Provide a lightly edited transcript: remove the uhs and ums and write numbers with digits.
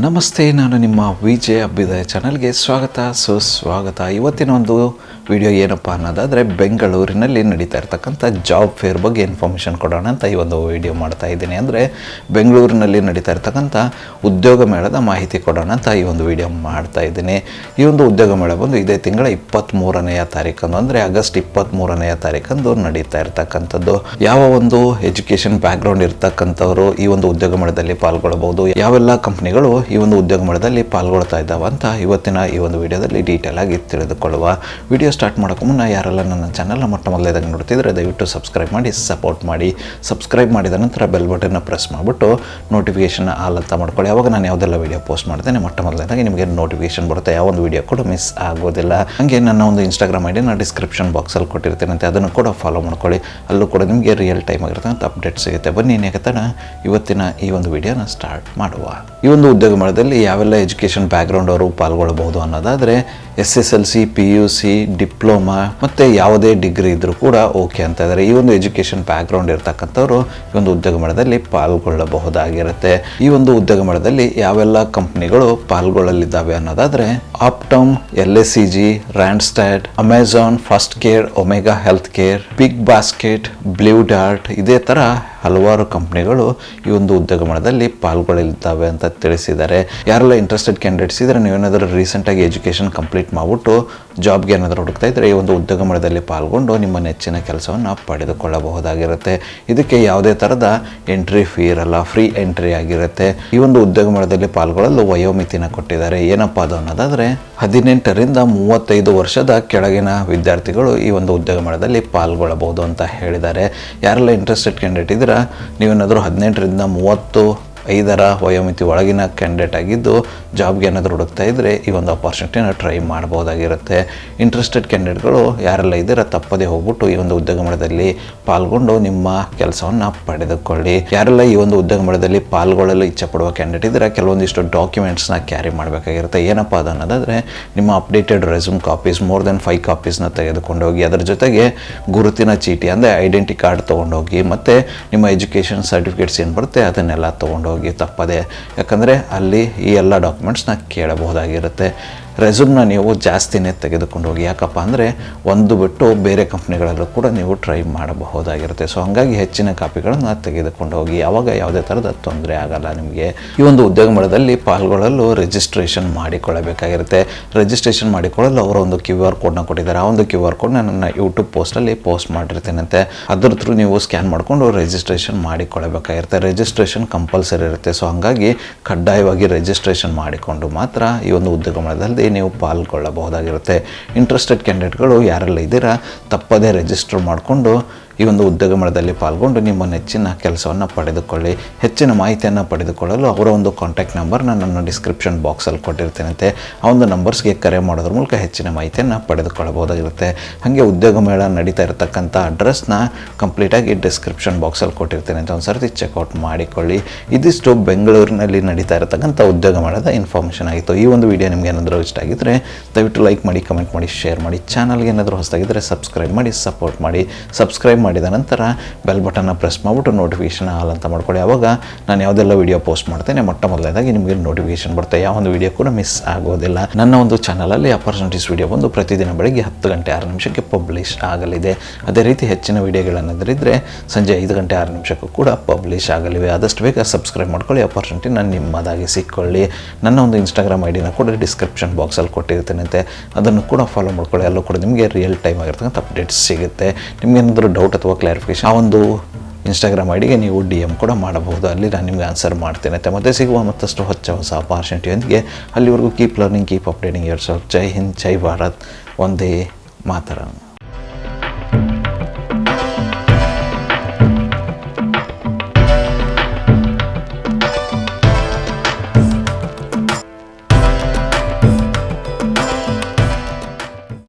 ನಮಸ್ತೆ, ನಾನು ನಿಮ್ಮ ವಿಜಯ್ ಅಭ್ಯುದಯ ಚಾನಲ್ಗೆ ಸ್ವಾಗತ ಸುಸ್ವಾಗತ. ಇವತ್ತಿನ ಒಂದು ವಿಡಿಯೋ ಏನಪ್ಪ ಅನ್ನೋದಾದರೆ ಬೆಂಗಳೂರಿನಲ್ಲಿ ನಡೀತಾ ಇರ್ತಕ್ಕಂಥ ಜಾಬ್ ಫೇರ್ ಬಗ್ಗೆ ಇನ್ಫಾರ್ಮೇಷನ್ ಕೊಡೋಣ ಅಂತ ಈ ಒಂದು ವಿಡಿಯೋ ಮಾಡ್ತಾ ಇದ್ದೀನಿ. ಅಂದರೆ ಬೆಂಗಳೂರಿನಲ್ಲಿ ನಡೀತಾ ಇರ್ತಕ್ಕಂಥ ಉದ್ಯೋಗ ಮೇಳದ ಮಾಹಿತಿ ಕೊಡೋಣ ಅಂತ ಈ ಒಂದು ವಿಡಿಯೋ ಮಾಡ್ತಾ ಇದ್ದೀನಿ. ಈ ಒಂದು ಉದ್ಯೋಗ ಮೇಳ ಬಂದು ಇದೇ ತಿಂಗಳ 23ನೇ ತಾರೀಕಂದು, ಅಂದರೆ ಆಗಸ್ಟ್ 23ನೇ ತಾರೀಕಂದು ನಡೀತಾ ಇರ್ತಕ್ಕಂಥದ್ದು. ಯಾವ ಒಂದು ಎಜುಕೇಷನ್ ಬ್ಯಾಕ್ಗ್ರೌಂಡ್ ಇರ್ತಕ್ಕಂಥವ್ರು ಈ ಒಂದು ಉದ್ಯೋಗ ಮೇಳದಲ್ಲಿ ಪಾಲ್ಗೊಳ್ಳಬಹುದು, ಯಾವೆಲ್ಲ ಕಂಪ್ನಿಗಳು ಈ ಒಂದು ಉದ್ಯೋಗ ಮೇಳದಲ್ಲಿ ಪಾಲ್ಗೊಳ್ತಾ ಇದ್ದಾವೆ ಅಂತ ಇವತ್ತಿನ ಈ ಒಂದು ವಿಡಿಯೋದಲ್ಲಿ ಡೀಟೇಲ್ ಆಗಿ ತಿಳಿದುಕೊಳ್ಳುವ. ವಿಡಿಯೋ ಸ್ಟಾರ್ಟ್ ಮಾಡೋಕೆ ಮುನ್ನ ಯಾರೆಲ್ಲ ನನ್ನ ಚಾನಲ್ನ ಮೊಟ್ಟ ಮೊದಲೇದಾಗಿ ನೋಡ್ತಿದ್ರೆ ದಯವಿಟ್ಟು ಸಬ್ಸ್ಕ್ರೈಬ್ ಮಾಡಿ ಸಪೋರ್ಟ್ ಮಾಡಿ. ಸಬ್ಸ್ಕ್ರೈಬ್ ಮಾಡಿದ ನಂತರ ಬೆಲ್ ಬಟನ್ನ ಪ್ರೆಸ್ ಮಾಡಿಬಿಟ್ಟು ನೋಟಿಫಿಕೇಷನ್ ಆಲ್ ಅಂತ ಮಾಡ್ಕೊಳ್ಳಿ. ಆವಾಗ ನಾನು ಯಾವುದೆಲ್ಲ ವಿಡಿಯೋ ಪೋಸ್ಟ್ ಮಾಡ್ತೇನೆ ಮೊಟ್ಟ ಮೊದಲೇದಾಗಿ ನಿಮಗೆ ನೋಟಿಫಿಕೇಷನ್ ಬರುತ್ತೆ, ಯಾವ ಒಂದು ವಿಡಿಯೋ ಕೂಡ ಮಿಸ್ ಆಗೋದಿಲ್ಲ. ಹಾಗೆ ನನ್ನ ಒಂದು ಇನ್ಸ್ಟಾಗ್ರಾಮ್ ಐಡಿ ನಾನು ಡಿಸ್ಕ್ರಿಪ್ಷನ್ ಬಾಕ್ಸಲ್ಲಿ ಕೊಟ್ಟಿರ್ತೇನೆ ಅಂತ ಅದನ್ನು ಕೂಡ ಫಾಲೋ ಮಾಡ್ಕೊಳ್ಳಿ. ಅಲ್ಲೂ ಕೂಡ ನಿಮಗೆ ರಿಯಲ್ ಟೈಮ್ ಆಗಿರ್ತಕ್ಕಂಥ ಅಪ್ಡೇಟ್ ಸಿಗುತ್ತೆ. ಬನ್ನಿ ನೇಗತನ ಇವತ್ತಿನ ಈ ಒಂದು ವಿಡಿಯೋನ ಸ್ಟಾರ್ಟ್ ಮಾಡುವ. ಈ ಒಂದು ಉದ್ಯೋಗ ಮೇಳದಲ್ಲಿ ಯಾವೆಲ್ಲ ಎಜುಕೇಷನ್ ಬ್ಯಾಕ್ಗ್ರೌಂಡ್ ಅವರು ಪಾಲ್ಗೊಳ್ಳಬಹುದು ಅನ್ನೋದಾದರೆ SSLC, PUC, ಡಿಪ್ಲೊಮಾ ಮತ್ತು ಯಾವುದೇ ಡಿಗ್ರಿ ಇದ್ದರೂ ಕೂಡ ಓಕೆ ಅಂತ ಇದ್ದಾರೆ. ಈ ಒಂದು ಎಜುಕೇಷನ್ ಬ್ಯಾಕ್ಗ್ರೌಂಡ್ ಇರ್ತಕ್ಕಂಥವ್ರು ಈ ಒಂದು ಉದ್ಯೋಗ ಮೇಳದಲ್ಲಿ ಪಾಲ್ಗೊಳ್ಳಬಹುದಾಗಿರುತ್ತೆ. ಈ ಒಂದು ಉದ್ಯೋಗ ಮೇಳದಲ್ಲಿ ಯಾವೆಲ್ಲ ಕಂಪ್ನಿಗಳು ಪಾಲ್ಗೊಳ್ಳಲಿದ್ದಾವೆ ಅನ್ನೋದಾದರೆ Optum, LSCG, Randstad, Amazon, First Care, Omega Health Care, Big Basket, Blue Dart, ಇದೇ ಥರ ಹಲವಾರು ಕಂಪ್ನಿಗಳು ಈ ಒಂದು ಉದ್ಯೋಗ ಮೇಳದಲ್ಲಿ ಪಾಲ್ಗೊಳ್ಳಲಿದ್ದಾವೆ ಅಂತ ತಿಳಿಸಿದ್ದಾರೆ. ಯಾರೆಲ್ಲ ಇಂಟ್ರೆಸ್ಟೆಡ್ ಕ್ಯಾಂಡಿಡೇಟ್ಸ್ ಇದ್ದರೆ, ನೀವೇನಾದರೂ ರೀಸೆಂಟಾಗಿ ಎಜುಕೇಷನ್ ಕಂಪ್ಲೀಟ್ ಮಾಡಿಬಿಟ್ಟು ಜಾಬ್ಗೆ ಏನಾದರೂ ಹುಡುಕ್ತಾ ಇದ್ದರೆ ಈ ಒಂದು ಉದ್ಯೋಗ ಮೇಳದಲ್ಲಿ ಪಾಲ್ಗೊಂಡು ನಿಮ್ಮ ನೆಚ್ಚಿನ ಕೆಲಸವನ್ನು ಪಡೆದುಕೊಳ್ಳಬಹುದಾಗಿರುತ್ತೆ. ಇದಕ್ಕೆ ಯಾವುದೇ ಥರದ ಎಂಟ್ರಿ ಫೀ ಇರಲ್ಲ, ಫ್ರೀ ಎಂಟ್ರಿ ಆಗಿರುತ್ತೆ. ಈ ಒಂದು ಉದ್ಯೋಗ ಮೇಳದಲ್ಲಿ ಪಾಲ್ಗೊಳ್ಳಲು ವಯೋಮಿತಿನ ಕೊಟ್ಟಿದ್ದಾರೆ. ಏನಪ್ಪ ಅದು ಅನ್ನೋದಾದರೆ 18ರಿಂದ 35 ವರ್ಷದ ಕೆಳಗಿನ ವಿದ್ಯಾರ್ಥಿಗಳು ಈ ಒಂದು ಉದ್ಯೋಗ ಮೇಳದಲ್ಲಿ ಪಾಲ್ಗೊಳ್ಳಬಹುದು ಅಂತ ಹೇಳಿದ್ದಾರೆ. ಯಾರೆಲ್ಲ ಇಂಟ್ರೆಸ್ಟೆಡ್ ಕ್ಯಾಂಡಿಡೇಟ್ ಇದ್ದೀರಾ, ನೀವೇನಾದರೂ 18ರಿಂದ 35 ವಯೋಮಿತಿ ಒಳಗಿನ ಕ್ಯಾಂಡಿಡೇಟ್ ಆಗಿದ್ದು ಜಾಬ್ಗೆ ಏನಾದರೂ ಹುಡುಕ್ತಾ ಇದ್ದರೆ ಈ ಒಂದು ಅಪಾರ್ಚುನಿಟಿನ ಟ್ರೈ ಮಾಡ್ಬೋದಾಗಿರುತ್ತೆ. ಇಂಟ್ರೆಸ್ಟೆಡ್ ಕ್ಯಾಂಡಿಡೇಟ್ಗಳು ಯಾರೆಲ್ಲ ಇದ್ದೀರಾ ತಪ್ಪದೇ ಹೋಗ್ಬಿಟ್ಟು ಈ ಒಂದು ಉದ್ಯೋಗ ಮೇಳದಲ್ಲಿ ಪಾಲ್ಗೊಂಡು ನಿಮ್ಮ ಕೆಲಸವನ್ನು ಪಡೆದುಕೊಳ್ಳಿ. ಯಾರೆಲ್ಲ ಈ ಒಂದು ಉದ್ಯೋಗ ಮೇಳದಲ್ಲಿ ಪಾಲ್ಗೊಳ್ಳಲು ಇಚ್ಛೆ ಪಡುವ ಕ್ಯಾಂಡಿಡೇಟ್ ಇದ್ದರೆ ಕೆಲವೊಂದಿಷ್ಟು ಡಾಕ್ಯುಮೆಂಟ್ಸ್ನ ಕ್ಯಾರಿ ಮಾಡಬೇಕಾಗಿರುತ್ತೆ. ಏನಪ್ಪ ಅದು ಅನ್ನೋದಾದರೆ ನಿಮ್ಮ updated resume copies, more than 5 ಕಾಪೀಸ್ನ ತೆಗೆದುಕೊಂಡು ಹೋಗಿ, ಅದರ ಜೊತೆಗೆ ಗುರುತಿನ ಚೀಟಿ ಅಂದರೆ ಐಡೆಂಟಿ ಕಾರ್ಡ್ ತೊಗೊಂಡೋಗಿ, ಮತ್ತು ನಿಮ್ಮ ಎಜುಕೇಷನ್ ಸರ್ಟಿಫಿಕೇಟ್ಸ್ ಏನು ಬರುತ್ತೆ ಅದನ್ನೆಲ್ಲ ತೊಗೊಂಡೋಗಿ ತಪ್ಪದೆ. ಯಾಕಂದರೆ ಅಲ್ಲಿ ಈ ಎಲ್ಲ ಡಾಕ್ಯುಮೆಂಟ್ಸ್ನ ಕೇಳಬಹುದಾಗಿರುತ್ತೆ. ರೆಸ್ಯೂಮ್ನ ನೀವು ಜಾಸ್ತಿನೇ ತೆಗೆದುಕೊಂಡು ಹೋಗಿ, ಯಾಕಪ್ಪ ಅಂದರೆ ಒಂದು ಬಿಟ್ಟು ಬೇರೆ ಕಂಪ್ನಿಗಳಲ್ಲೂ ಕೂಡ ನೀವು ಟ್ರೈ ಮಾಡಬಹುದಾಗಿರುತ್ತೆ. ಸೊ ಹಾಗಾಗಿ ಹೆಚ್ಚಿನ ಕಾಪಿಗಳನ್ನು ತೆಗೆದುಕೊಂಡು ಹೋಗಿ, ಆವಾಗ ಯಾವುದೇ ಥರದ ತೊಂದರೆ ಆಗಲ್ಲ ನಿಮಗೆ. ಈ ಒಂದು ಉದ್ಯೋಗ ಮೇಳದಲ್ಲಿ ಪಾಲ್ಗೊಳ್ಳಲು ರಿಜಿಸ್ಟ್ರೇಷನ್ ಮಾಡಿಕೊಳ್ಳಬೇಕಾಗಿರುತ್ತೆ. ರಿಜಿಸ್ಟ್ರೇಷನ್ ಮಾಡಿಕೊಳ್ಳಲು ಅವರ ಒಂದು QR ಕೋಡ್ನ ಕೊಟ್ಟಿದ್ದಾರೆ. ಆ ಒಂದು QR ಕೋಡ್ನ ನನ್ನ ಯೂಟ್ಯೂಬ್ ಪೋಸ್ಟಲ್ಲಿ ಪೋಸ್ಟ್ ಮಾಡಿರ್ತೇನಂತೆ. ಅದ್ರ ಥ್ರೂ ನೀವು ಸ್ಕ್ಯಾನ್ ಮಾಡಿಕೊಂಡು ರಿಜಿಸ್ಟ್ರೇಷನ್ ಮಾಡಿಕೊಳ್ಳಬೇಕಾಗಿರುತ್ತೆ. ರಿಜಿಸ್ಟ್ರೇಷನ್ ಕಂಪಲ್ಸರಿ ಇರುತ್ತೆ. ಸೊ ಹಾಗಾಗಿ ಕಡ್ಡಾಯವಾಗಿ ರಿಜಿಸ್ಟ್ರೇಷನ್ ಮಾಡಿಕೊಂಡು ಮಾತ್ರ ಈ ಒಂದು ಉದ್ಯೋಗ ಮೇಳದಲ್ಲಿ ನೀವು ಪಾಲ್ಗೊಳ್ಳಬಹುದಾಗಿರುತ್ತೆ. ಇಂಟ್ರೆಸ್ಟೆಡ್ ಕ್ಯಾಂಡಿಡೇಟ್ಗಳು ಯಾರೆಲ್ಲ ಇದ್ದೀರಾ ತಪ್ಪದೇ ರಿಜಿಸ್ಟರ್ ಮಾಡಿಕೊಂಡು ಈ ಒಂದು ಉದ್ಯೋಗ ಮೇಳದಲ್ಲಿ ಪಾಲ್ಗೊಂಡು ನಿಮ್ಮ ನೆಚ್ಚಿನ ಕೆಲಸವನ್ನು ಪಡೆದುಕೊಳ್ಳಿ. ಹೆಚ್ಚಿನ ಮಾಹಿತಿಯನ್ನು ಪಡೆದುಕೊಳ್ಳಲು ಅವರ ಒಂದು ಕಾಂಟ್ಯಾಕ್ಟ್ ನಂಬರ್ನ ನನ್ನ ಡಿಸ್ಕ್ರಿಪ್ಷನ್ ಬಾಕ್ಸಲ್ಲಿ ಕೊಟ್ಟಿರ್ತೇನಂತೆ. ಆ ಒಂದು ನಂಬರ್ಸ್ಗೆ ಕರೆ ಮಾಡೋದ್ರ ಮೂಲಕ ಹೆಚ್ಚಿನ ಮಾಹಿತಿಯನ್ನು ಪಡೆದುಕೊಳ್ಳಬಹುದಾಗಿರುತ್ತೆ. ಹಾಗೆ ಉದ್ಯೋಗ ಮೇಳ ನಡೀತಾ ಇರತಕ್ಕಂಥ ಅಡ್ರೆಸ್ನ ಕಂಪ್ಲೀಟಾಗಿ ಡಿಸ್ಕ್ರಿಪ್ಷನ್ ಬಾಕ್ಸಲ್ಲಿ ಕೊಟ್ಟಿರ್ತೇನೆ ಅಂತ ಒಂದು ಸರ್ತಿ ಚೆಕ್ಔಟ್ ಮಾಡಿಕೊಳ್ಳಿ. ಇದಿಷ್ಟು ಬೆಂಗಳೂರಿನಲ್ಲಿ ನಡೀತಾ ಇರತಕ್ಕಂಥ ಉದ್ಯೋಗ ಮೇಳದ ಇನ್ಫಾರ್ಮೇಷನ್ ಆಗಿತ್ತು. ಈ ಒಂದು ವಿಡಿಯೋ ನಿಮಗೆ ಏನಾದರೂ ಇಷ್ಟ ಆಗಿದ್ದರೆ ದಯವಿಟ್ಟು ಲೈಕ್ ಮಾಡಿ, ಕಮೆಂಟ್ ಮಾಡಿ, ಶೇರ್ ಮಾಡಿ. ಚಾನಲ್ಗೆ ಏನಾದರೂ ಹೊಸದಾಗಿದ್ದರೆ ಸಬ್ಸ್ಕ್ರೈಬ್ ಮಾಡಿ, ಸಪೋರ್ಟ್ ಮಾಡಿ. ಸಬ್ಸ್ಕ್ರೈಬ್ ಮಾಡಿದ ನಂತರ ಬೆಲ್ ಬಟನ್ನ ಪ್ರೆಸ್ ಮಾಡಿಬಿಟ್ಟು ನೋಟಿಫಿಕೇಷನ್ ಆಲ್ ಅಂತ ಮಾಡ್ಕೊಳ್ಳಿ. ಆವಾಗ ನಾನು ಯಾವುದೆಲ್ಲ ವಿಡಿಯೋ ಪೋಸ್ಟ್ ಮಾಡ್ತೇನೆ ಮೊಟ್ಟ ಮೊದಲನೇದಾಗಿ ನಿಮಗೆ ನೋಟಿಫಿಕೇಷನ್ ಬರುತ್ತೆ, ಯಾವ ಒಂದು ವಿಡಿಯೋ ಕೂಡ ಮಿಸ್ ಆಗೋದಿಲ್ಲ. ನನ್ನ ಒಂದು ಚಾನಲಲ್ಲಿ ಅಪರ್ಚುನಿಟೀಸ್ ವಿಡಿಯೋ ಬಂದು ಪ್ರತಿದಿನ ಬೆಳಗ್ಗೆ 10 ಗಂಟೆ 6 ನಿಮಿಷಕ್ಕೆ ಪಬ್ಲಿಷ್ ಆಗಲಿದೆ. ಅದೇ ರೀತಿ ಹೆಚ್ಚಿನ ವಿಡಿಯೋಗಳನ್ನದಿದ್ದರೆ ಸಂಜೆ 5 ಗಂಟೆ 6 ನಿಮಿಷಕ್ಕೂ ಕೂಡ ಪಬ್ಲಿಷ್ ಆಗಲಿವೆ. ಆದಷ್ಟು ಬೇಗ ಸಬ್ಸ್ಕ್ರೈಬ್ ಮಾಡ್ಕೊಳ್ಳಿ, ಅಪರ್ಚುನಿಟಿ ನಾನು ನಿಮ್ಮದಾಗಿ ಸಿಕ್ಕೊಳ್ಳಿ. ನನ್ನ ಒಂದು ಇನ್ಸ್ಟಾಗ್ರಾಮ್ ಐಡಿನ ಕೂಡ ಡಿಸ್ಕ್ರಿಪ್ಷನ್ ಬಾಕ್ಸಲ್ಲಿ ಕೊಟ್ಟಿರ್ತೇನಂತೆ, ಅದನ್ನು ಕೂಡ ಫಾಲೋ ಮಾಡ್ಕೊಳ್ಳಿ. ಅಲ್ಲೂ ಕೂಡ ನಿಮಗೆ ರಿಯಲ್ ಟೈಮ್ ಆಗಿರ್ತಕ್ಕಂಥ ಅಪ್ಡೇಟ್ಸ್ ಸಿಗುತ್ತೆ. ನಿಮಗೇನಾದರೂ ಡೌಟ್ ಅಥವಾ ಕ್ಲಾರಿಫಿಕೇಶನ್ ಆ ಒಂದು ಇನ್ಸ್ಟಾಗ್ರಾಮ್ ಐಡಿಗೆ ನೀವು DM ಕೂಡ ಮಾಡಬಹುದು. ಅಲ್ಲಿ ನಾನು ನಿಮಗೆ ಆನ್ಸರ್ ಮಾಡ್ತೇನೆ. ಮತ್ತೆ ಸಿಗುವ ಮತ್ತಷ್ಟು ಹೊಸ ಅಪಾರ್ಚುನಿಟಿಯೊಂದಿಗೆ. ಅಲ್ಲಿವರೆಗೂ keep learning, keep updating yourself. ಜೈ ಹಿಂದ್, ಜೈ ಭಾರತ್, ವಂದೇ ಮಾತರಂ.